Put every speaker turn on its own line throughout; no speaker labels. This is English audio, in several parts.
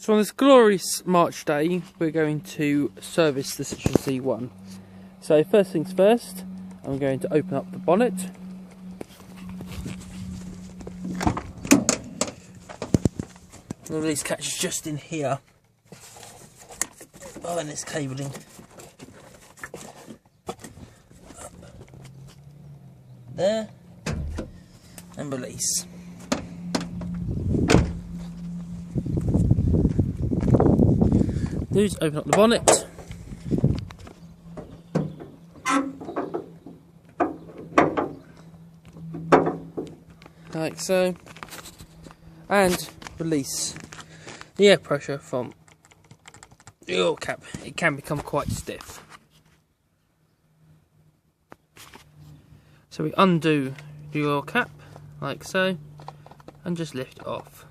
So on this glorious March day, we're going to service the Citroen C1. So first things first, I'm going to open up the bonnet. The release catch is just in here. Oh, and this cabling. Up there. And release. Do is open up the bonnet. Like so. And release the air pressure from the oil cap. It can become quite stiff. So we undo the oil cap like so and just lift it off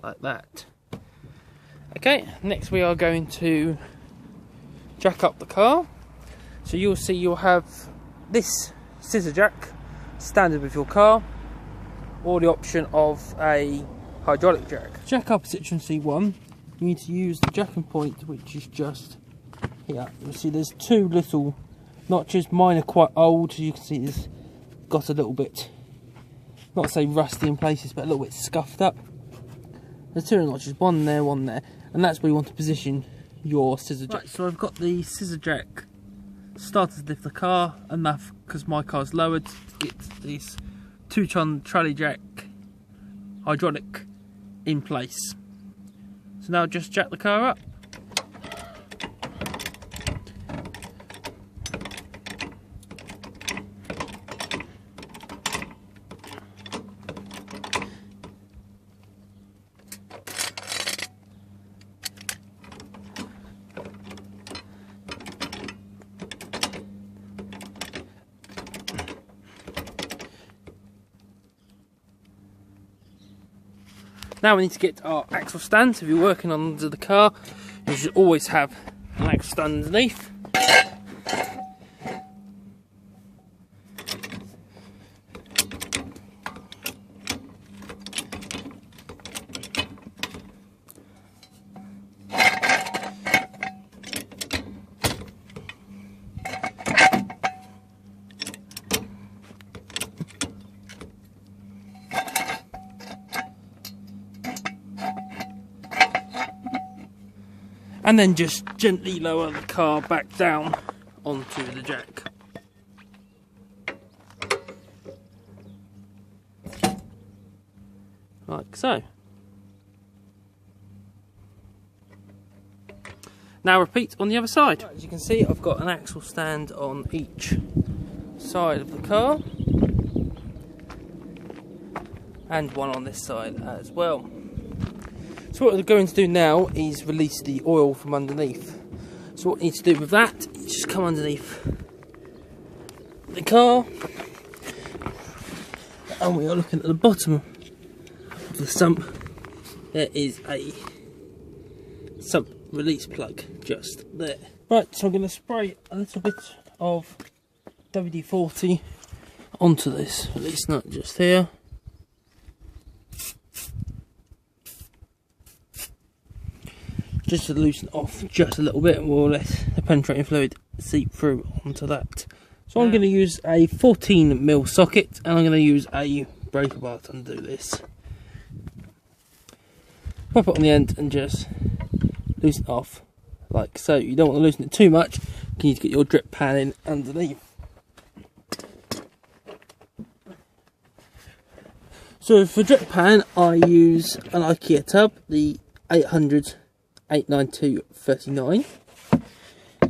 like that. Okay, next we are going to jack up the car. So you'll see you'll have this scissor jack standard with your car, or the option of a hydraulic jack. Jack up a Citroen C1, you need to use the jacking point, which is just here. You'll see there's two little notches. Mine are quite old, as you can see it's got a little bit, not to say rusty in places, but a little bit scuffed up. There's two notches, one there, and that's where you want to position your scissor jack. Right, so I've got the scissor jack started to lift the car enough, because my car's lowered, to get this 2-ton trolley jack hydraulic in place. So now just jack the car up. Now we need to get our axle stand. So if you're working under the car, you should always have an axle stand underneath. And then just gently lower the car back down onto the jack. Like so. Now repeat on the other side. As you can see, I've got an axle stand on each side of the car. And one on this side as well. So what we're going to do now is release the oil from underneath. So what we need to do with that is just come underneath the car, and we are looking at the bottom of the sump. There is a sump release plug just there. Right, so I'm going to spray a little bit of WD-40 onto this release nut just here. Just to loosen it off just a little bit, and we'll let the penetrating fluid seep through onto that. So I'm going to use a 14mm socket, and I'm going to use a breaker bar to undo this. Pop it on the end and just loosen it off like so. You don't want to loosen it too much, you need to get your drip pan in underneath. So for drip pan, I use an IKEA tub, the 892/39.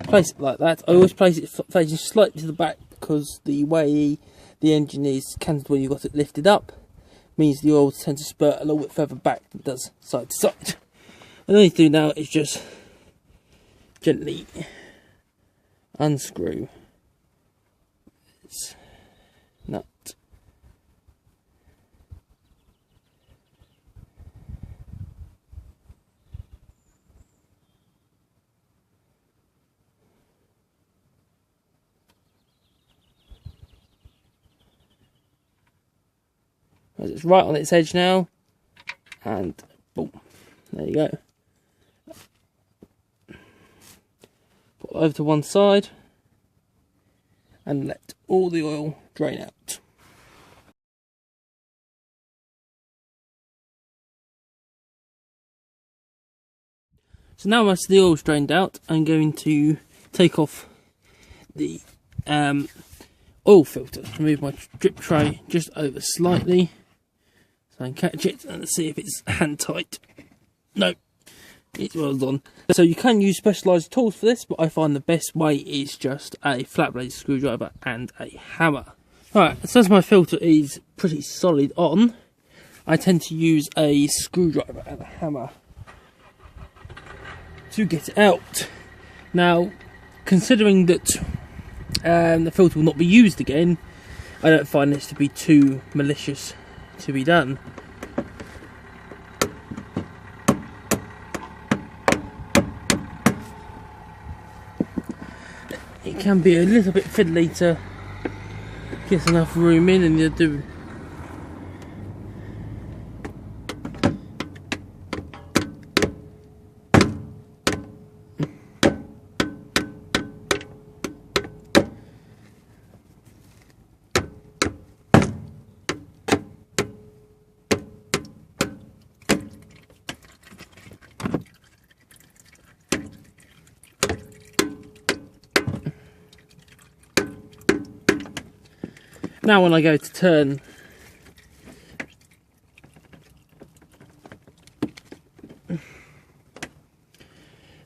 Place it like that. I always place it facing slightly to the back, because the way the engine is canted when you've got it lifted up means the oil tends to spurt a little bit further back than it does side to side. And all you do now is just gently unscrew this nut. It's right on its edge now, and boom, there you go. put it over to one side and let all the oil drain out. So now once the oil's drained out, I'm going to take off the oil filter. Move my drip tray just over slightly so I can catch it and see if it's hand tight. No, it's well done. So you can use specialised tools for this, but I find the best way is just a flat blade screwdriver and a hammer. Alright, since my filter is pretty solid on, I tend to use a screwdriver and a hammer to get it out. Now, considering that the filter will not be used again, I don't find this to be too malicious to be done. It can be a little bit fiddly to get enough room in, and you do. Now when I go to turn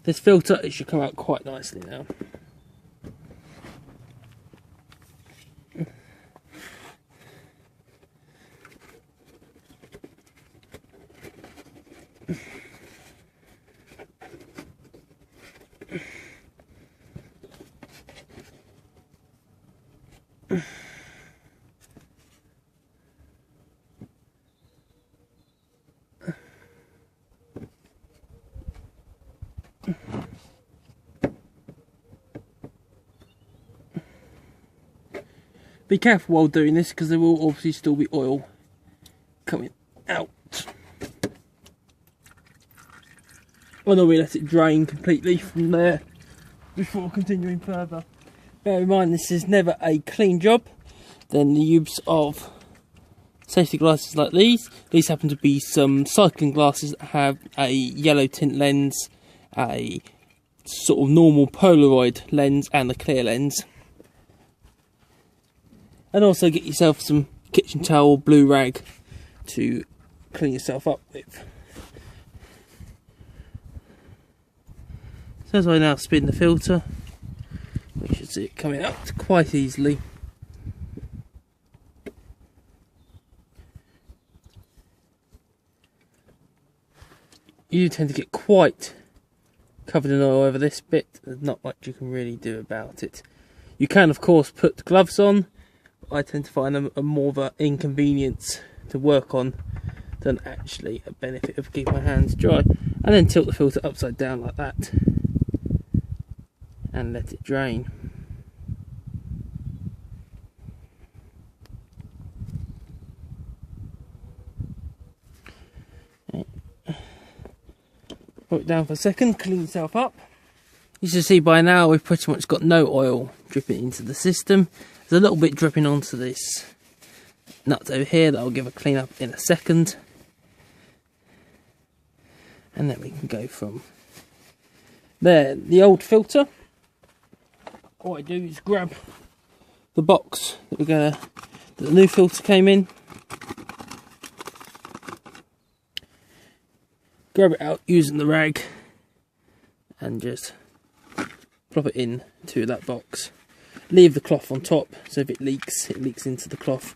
this filter, it should come out quite nicely now. Be careful while doing this, because there will obviously still be oil coming out. I normally let it drain completely from there before continuing further. Bear in mind, this is never a clean job. Then the use of safety glasses like these. These happen to be some cycling glasses that have a yellow tint lens, a sort of normal Polaroid lens and a clear lens. And also get yourself some kitchen towel, blue rag to clean yourself up with. So as I now spin the filter, we should see it coming out quite easily. You tend to get quite covered in oil over this bit. There's not much you can really do about it. You can of course put gloves on. I tend to find them more of an inconvenience to work on than actually a benefit of keeping my hands dry. And then tilt the filter upside down like that and let it drain. Put it down for a second, clean yourself up. You should see by now we've pretty much got no oil dripping into the system. There's a little bit dripping onto this nut over here that I'll give a clean up in a second. And then we can go from there. The old filter, all I do is grab the box that the new filter came in. Grab it out using the rag and just plop it in to that box. Leave the cloth on top, so if it leaks into the cloth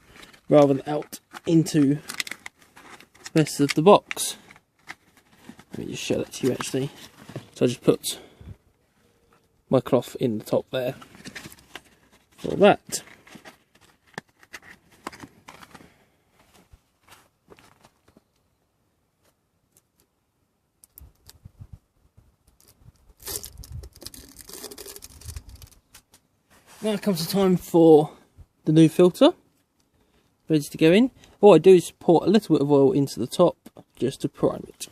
rather than out into the rest of the box. Let me just show that to you actually. So I just put my cloth in the top there for that. Now comes the time for the new filter, ready to go in. All I do is pour a little bit of oil into the top just to prime it.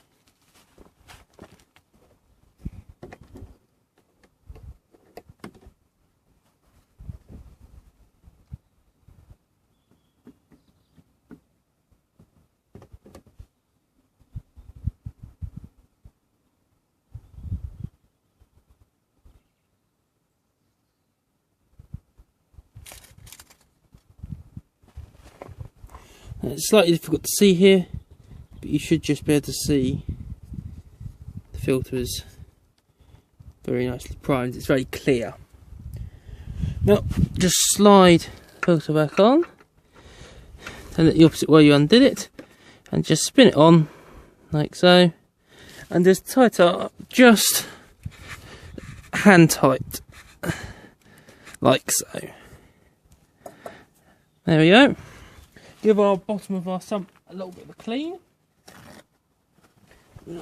It's slightly difficult to see here, but you should just be able to see the filter is very nicely primed. It's very clear. Now, just slide the filter back on, turn it the opposite way you undid it, and just spin it on, like so, and just tighten it up, just hand tight, like so. There we go. Give our bottom of our sump a little bit of a clean.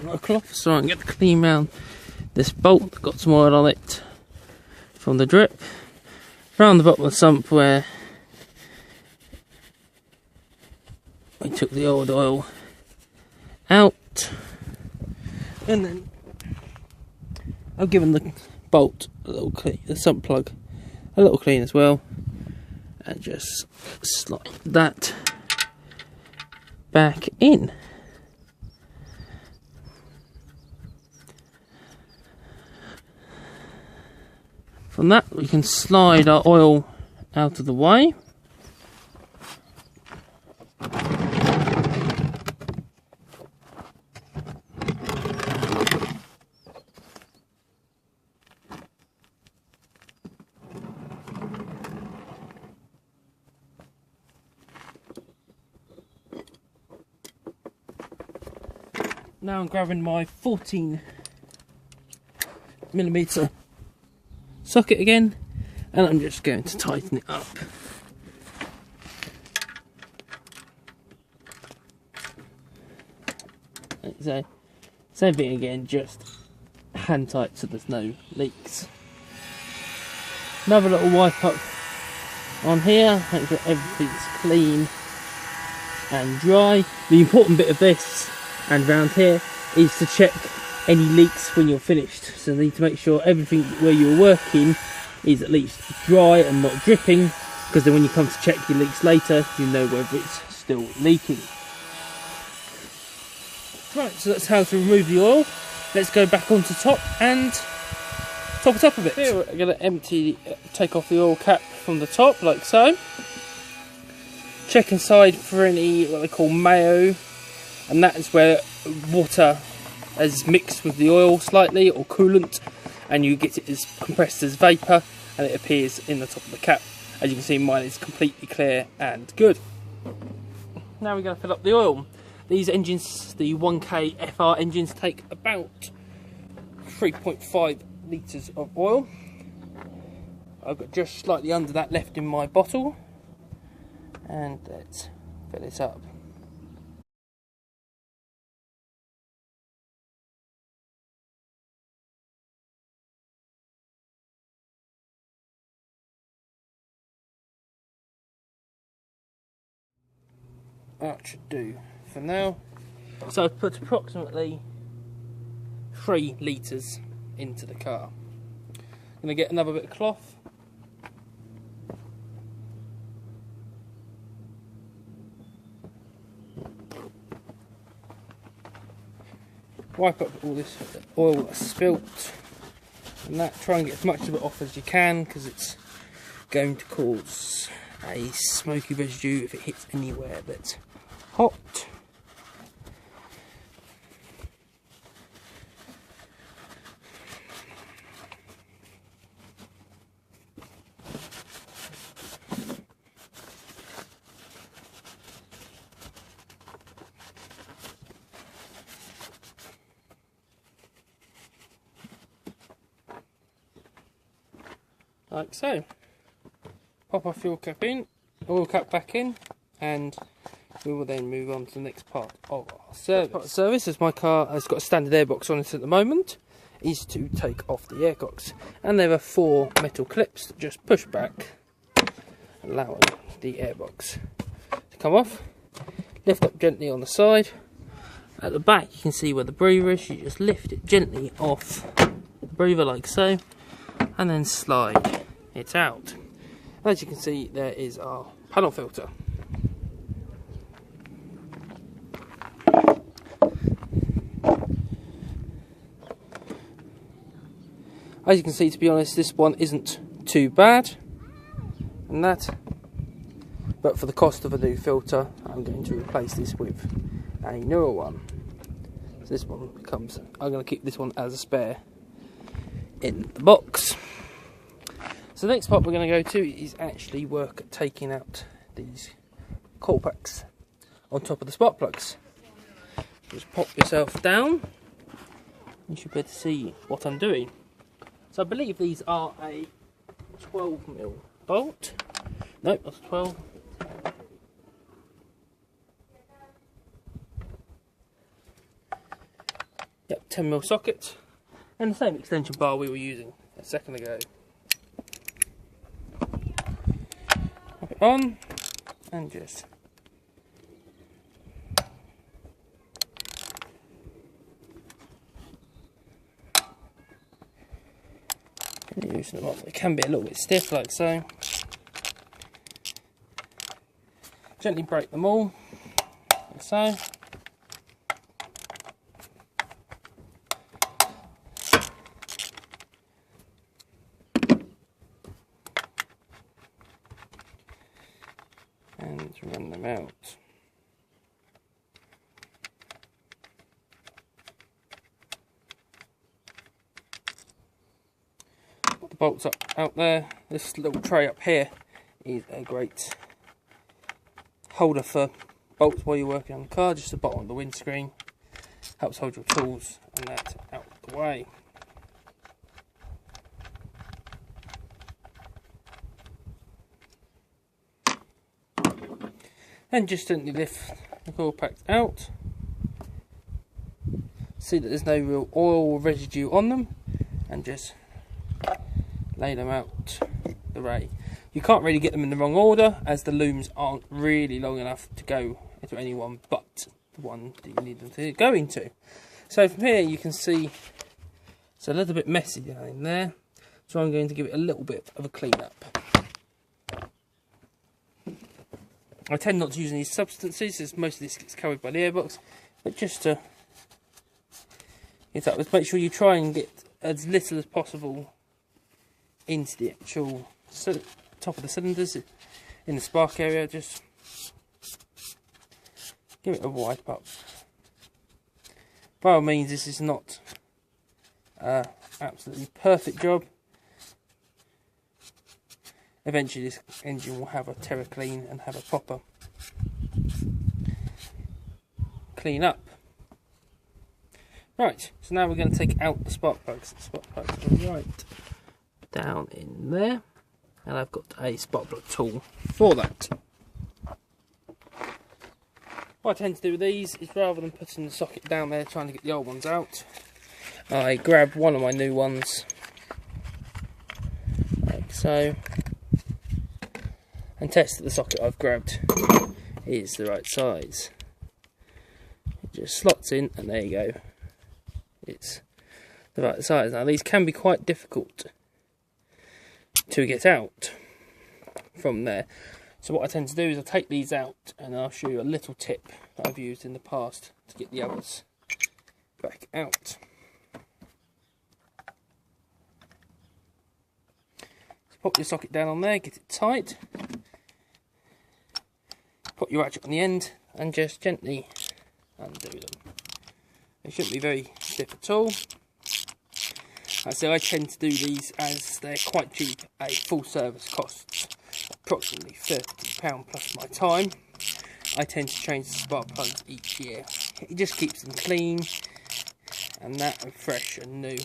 A cloth so I can get the clean round this bolt. Got some oil on it from the drip. Round the bottom of the sump where we took the old oil out, and then I've given the bolt a little clean, the sump plug a little clean as well, and just slide that back in. From that we can slide our oil out of the way. Now I'm grabbing my 14mm socket again, and I'm just going to tighten it up. Like so. Same thing again, just hand tight so there's no leaks. Another little wipe up on here, make sure everything's clean and dry. The important bit of this and round here is to check any leaks when you're finished. So you need to make sure everything where you're working is at least dry and not dripping, because then when you come to check your leaks later, you know whether it's still leaking. Right, so that's how to remove the oil. Let's go back onto top and top it up a bit. Here we're going to take off the oil cap from the top like so. Check inside for any what they call mayo, and that is where water has mixed with the oil slightly, or coolant, and you get it as compressed as vapour, and it appears in the top of the cap. As you can see, mine is completely clear and good. Now we're going to fill up the oil. These engines, the 1K FR engines, take about 3.5 litres of oil. I've got just slightly under that left in my bottle, and let's fill it up. That should do for now. So I've put approximately 3 litres into the car. I'm going to get another bit of cloth. Wipe up all this oil that's spilt, and that, try and get as much of it off as you can, because it's going to cause a smoky residue if it hits anywhere that's hot. Like so. Pop our fuel cap in, oil cap back in, and we will then move on to the next part of our service. As my car has got a standard airbox on it at the moment, is to take off the airbox. And there are 4 metal clips that just push back, allowing the airbox to come off. Lift up gently on the side. At the back you can see where the breather is. You just lift it gently off the breather like so, and then slide it out. As you can see, there is our panel filter. As you can see, to be honest, this one isn't too bad, and that, but for the cost of a new filter, I'm going to replace this with a newer one. So this one becomes, I'm going to keep this one as a spare in the box. So the next part we're going to go to is actually work at taking out these coil packs on top of the spark plugs. Just pop yourself down. You should be able to see what I'm doing. So I believe these are a 12mm bolt. Nope, that's 12. Yep, 10mm socket. And the same extension bar we were using a second ago. Pop it on and just loosen them off. It can be a little bit stiff like so. Gently break them all like so. And run them out. Put the bolts up out there. This little tray up here is a great holder for bolts while you're working on the car, just the bottom of the windscreen. Helps hold your tools and that out of the way. And just gently lift the coil packs out. See that there's no real oil residue on them, and just lay them out the way. You can't really get them in the wrong order, as the looms aren't really long enough to go into any one but the one that you need them to go into. So from here you can see it's a little bit messy down in there, so I'm going to give it a little bit of a clean up. I tend not to use any substances, as most of this gets covered by the airbox, but just to get up, let's make sure you try and get as little as possible into the actual top of the cylinders in the spark area. Just give it a wipe up. By all means, this is not an absolutely perfect job. Eventually this engine will have a terra clean and have a proper clean up. Right, so now we're going to take out the spark plugs. The spark plugs are right down in there, and I've got a spark plug tool for that. What I tend to do with these is, rather than putting the socket down there trying to get the old ones out, I grab one of my new ones like so, and test that the socket I've grabbed is the right size. It just slots in, and there you go, it's the right size. Now these can be quite difficult to get out from there, so what I tend to do is I take these out and I'll show you a little tip that I've used in the past to get the others back out. So pop your socket down on there, get it tight, put your ratchet on the end and just gently undo them. They shouldn't be very stiff at all. So I tend to do these as they're quite cheap. A full service costs approximately £30 plus my time. I tend to change the spark plugs each year. It just keeps them clean and that, and fresh and new.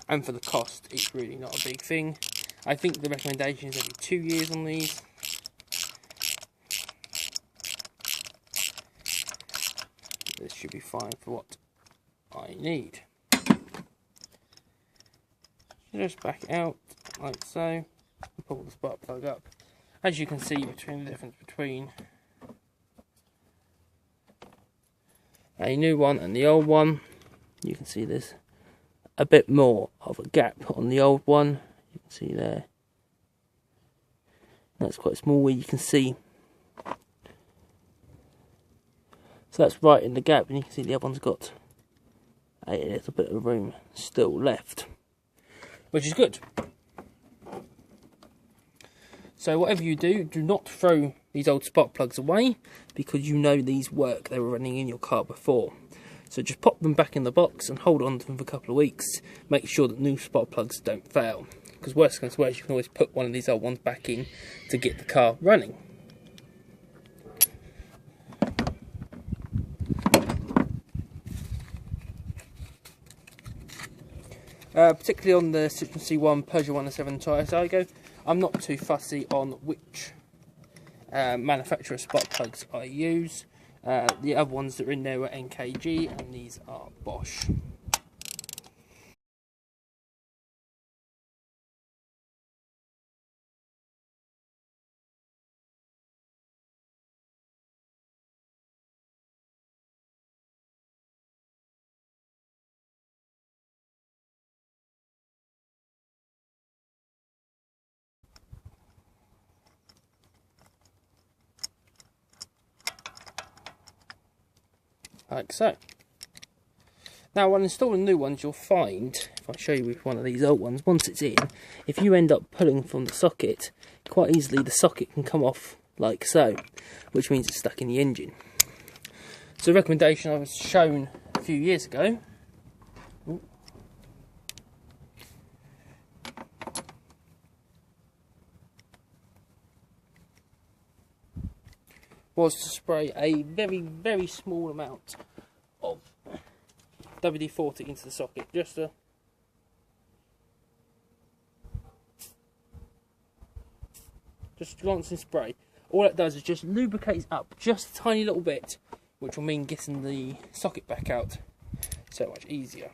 And for the cost, it's really not a big thing. I think the recommendation is every 2 years on these. This should be fine for what I need. Just back it out like so, and pull the spark plug up. As you can see between the difference between a new one and the old one, you can see there's a bit more of a gap on the old one. You can see there, that's quite small where you can see. So that's right in the gap, and you can see the other one's got a little bit of room still left, which is good. So whatever you do, do not throw these old spark plugs away, because you know these work. They were running in your car before. So just pop them back in the box and hold on to them for a couple of weeks. Make sure that new spark plugs don't fail, because worst comes to worst, you can always put one of these old ones back in to get the car running. Particularly on the Citroen C1, Peugeot 107, Toyota Aygo, I'm not too fussy on which manufacturer spark plugs I use. The other ones that are in there are NKG, and these are Bosch. Like so. Now, when installing new ones, you'll find, if I show you with one of these old ones, once it's in, if you end up pulling from the socket, quite easily the socket can come off like so, which means it's stuck in the engine. So the recommendation I was shown a few years ago was to spray a very, very small amount of WD-40 into the socket, just a glancing spray. All it does is just lubricates up just a tiny little bit, which will mean getting the socket back out so much easier.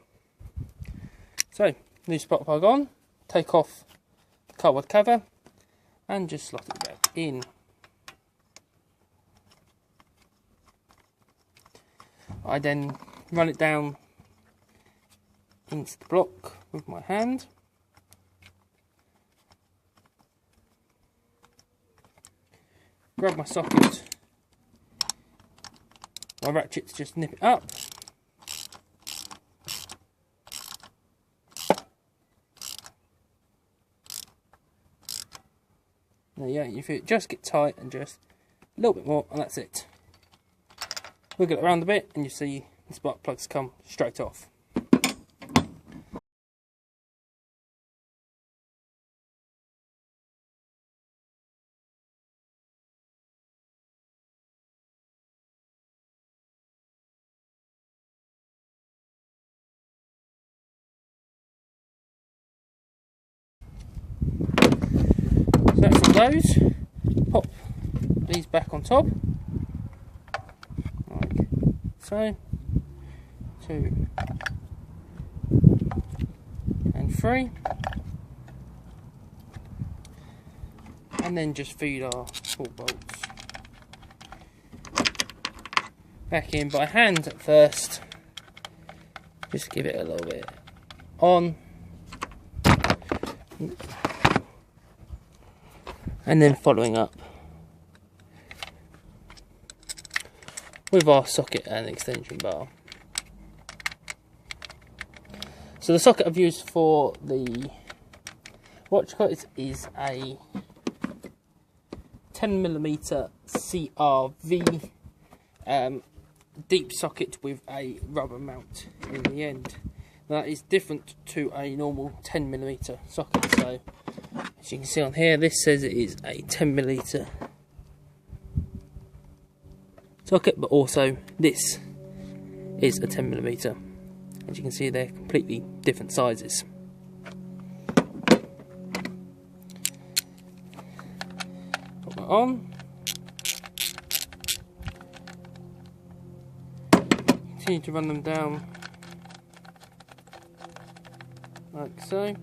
So, new spark plug on, take off the cardboard cover and just slot it back in. I then run it down into the block with my hand. Grab my socket, my ratchet to just nip it up. There you go, you feel it just get tight and just a little bit more, and that's it. Wiggle it around a bit and you see the spark plugs come straight off. So that's all those. Pop these back on top. So, 2 and 3, and then just feed our 4 bolts back in by hand at first. Just give it a little bit on, and then following up with our socket and extension bar. So the socket I've used for the watch cut is a 10mm CRV deep socket with a rubber mount in the end. That is different to a normal 10mm socket. So as you can see on here, this says it is a 10mm socket, but also this is a 10mm. As you can see, they're completely different sizes. Put that on. Continue to run them down like so.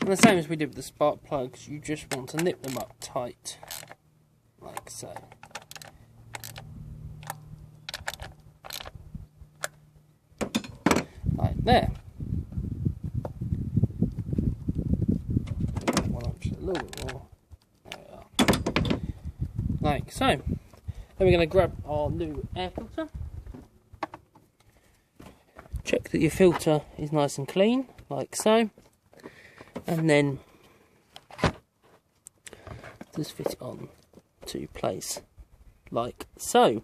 And the same as we did with the spark plugs, you just want to nip them up tight, like so. Like there. One up just a little bit more. There we are. so. Then we're going to grab our new air filter. Check that your filter is nice and clean, like so. And then just fit it on to place, like so.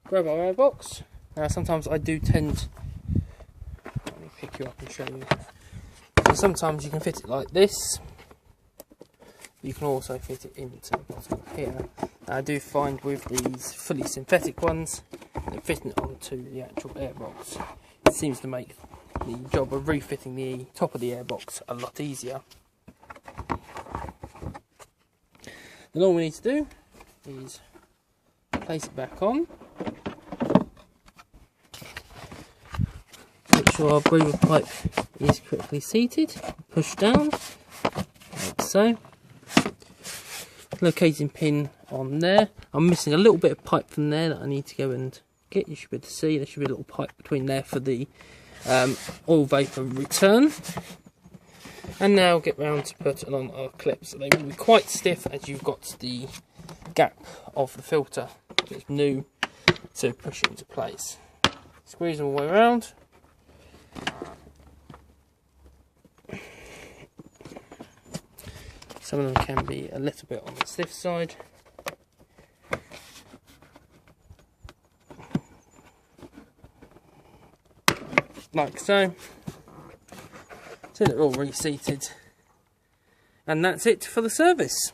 Grab our air box. Now sometimes I do tend, let me pick you up and show you. So sometimes you can fit it like this. You can also fit it into the bottom here. Now I do find with these fully synthetic ones that fitting it onto the actual airbox, it seems to make the job of refitting the top of the airbox a lot easier. Then all we need to do is place it back on. Make sure our breather pipe is correctly seated. Push down, like so. Locating pin on there. I'm missing a little bit of pipe from there that I need to go and get. You should be able to see there should be a little pipe between there for the oil vapour return. And now get round to put on our clips. So they will be quite stiff as you've got the gap of the filter. It's new, so push it into place. Squeeze them all the way around. Some of them can be a little bit on the stiff side. Like so. So they're all reseated. And that's it for the service.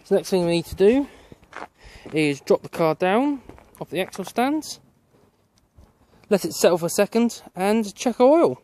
So the next thing we need to do is drop the car down off the axle stands. Let it settle for a second and check our oil.